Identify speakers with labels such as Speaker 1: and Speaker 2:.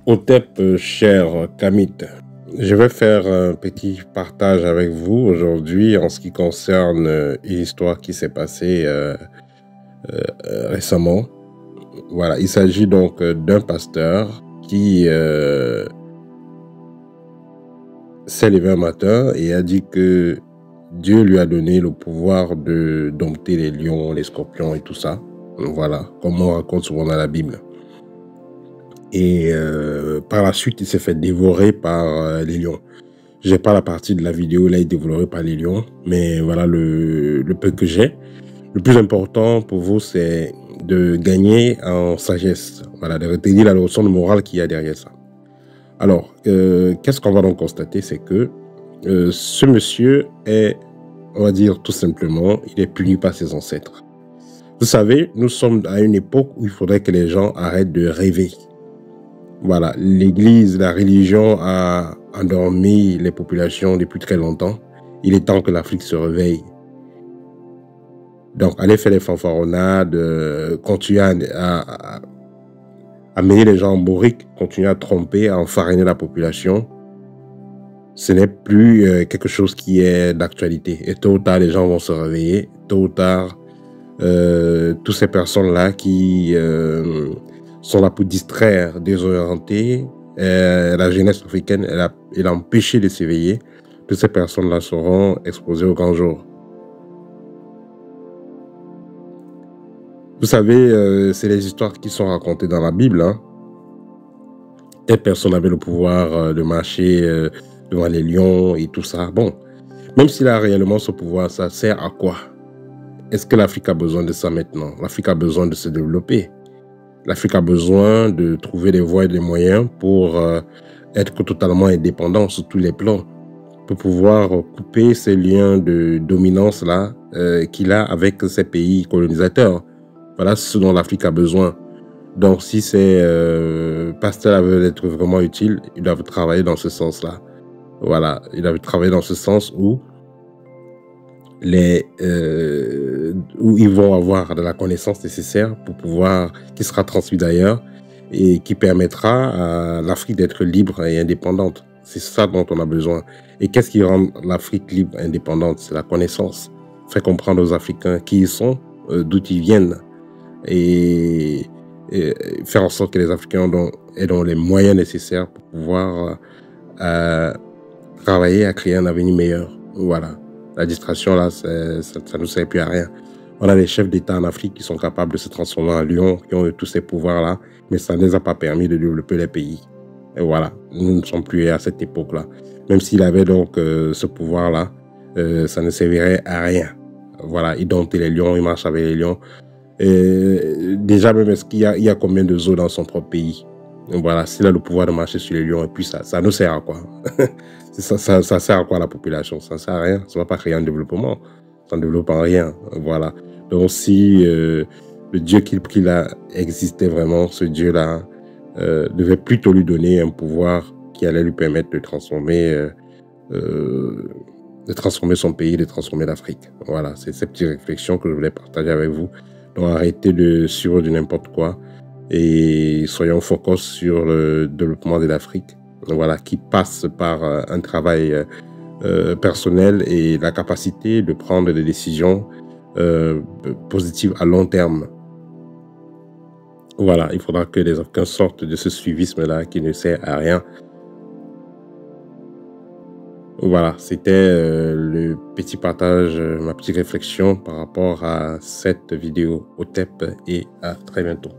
Speaker 1: Otep, cher Kamit, je vais faire un petit partage avec vous aujourd'hui en ce qui concerne une histoire qui s'est passée récemment. Voilà, il s'agit donc d'un pasteur qui s'est levé un matin et a dit que Dieu lui a donné le pouvoir de dompter les lions, les scorpions et tout ça. Voilà, comme on raconte souvent dans la Bible. Et par la suite, il s'est fait dévorer par les lions. J'ai pas la partie de la vidéo où il est dévoré par les lions, mais voilà le peu que j'ai. Le plus important pour vous, c'est de gagner en sagesse. Voilà, de retenir la leçon de morale qu'il y a derrière ça. Alors, qu'est-ce qu'on va donc constater, c'est que ce monsieur est, on va dire tout simplement, il est puni par ses ancêtres. Vous savez, nous sommes à une époque où il faudrait que les gens arrêtent de rêver. Voilà, l'Église, la religion a endormi les populations depuis très longtemps. Il est temps que l'Afrique se réveille. Donc, aller faire des fanfaronnades, continuer à mener les gens en bourrique, continuer à tromper, à enfariner la population, ce n'est plus quelque chose qui est d'actualité. Et tôt ou tard, les gens vont se réveiller. Tôt ou tard, toutes ces personnes-là qui sont là pour distraire, désorienter la jeunesse africaine, elle a empêché de s'éveiller. Toutes ces personnes-là seront exposées au grand jour. Vous savez, c'est les histoires qui sont racontées dans la Bible. Hein. Telle personne avait le pouvoir de marcher devant les lions et tout ça. Bon, même s'il a réellement ce pouvoir, ça sert à quoi? Est-ce que l'Afrique a besoin de ça maintenant? L'Afrique a besoin de se développer. L'Afrique a besoin de trouver des voies et des moyens pour être totalement indépendant sur tous les plans, pour pouvoir couper ces liens de dominance-là qu'il a avec ces pays colonisateurs. Voilà ce dont l'Afrique a besoin. Donc, si ces pasteurs veulent être vraiment utiles, ils doivent travailler dans ce sens-là. Voilà, ils doivent travailler dans ce sens où où ils vont avoir de la connaissance nécessaire pour pouvoir, qui sera transmise d'ailleurs et qui permettra à l'Afrique d'être libre et indépendante. C'est ça dont on a besoin. Et qu'est-ce qui rend l'Afrique libre et indépendante? C'est la connaissance. Faire comprendre aux Africains qui ils sont, d'où ils viennent et faire en sorte que les Africains aient les moyens nécessaires pour pouvoir travailler à créer un avenir meilleur. Voilà. La distraction, là, ça ne nous sert plus à rien. On a des chefs d'État en Afrique qui sont capables de se transformer en lions, qui ont tous ces pouvoirs-là, mais ça ne les a pas permis de développer les pays. Et voilà, nous ne sommes plus à cette époque-là. Même s'il avait donc ce pouvoir-là, ça ne servirait à rien. Voilà, il domptait les lions, il marche avec les lions. Déjà, même, est-ce qu'il y a combien de zoos dans son propre pays? Voilà, s'il a le pouvoir de marcher sur les lions, et puis ça nous sert à quoi? ça sert à quoi à la population? Ça ne sert à rien. Ça ne va pas créer un développement. Ça ne développe en rien. Voilà. Donc, si le Dieu qu'il a existé vraiment, ce Dieu-là, devait plutôt lui donner un pouvoir qui allait lui permettre de transformer son pays, de transformer l'Afrique. Voilà, c'est ces petites réflexions que je voulais partager avec vous. Donc, arrêtez de suivre du n'importe quoi et soyons focus sur le développement de l'Afrique. Voilà, qui passe par un travail personnel et la capacité de prendre des décisions positives à long terme. Voilà, il faudra que les Africains sortent de ce suivisme-là qui ne sert à rien. Voilà, c'était le petit partage, ma petite réflexion par rapport à cette vidéo. Otep et à très bientôt.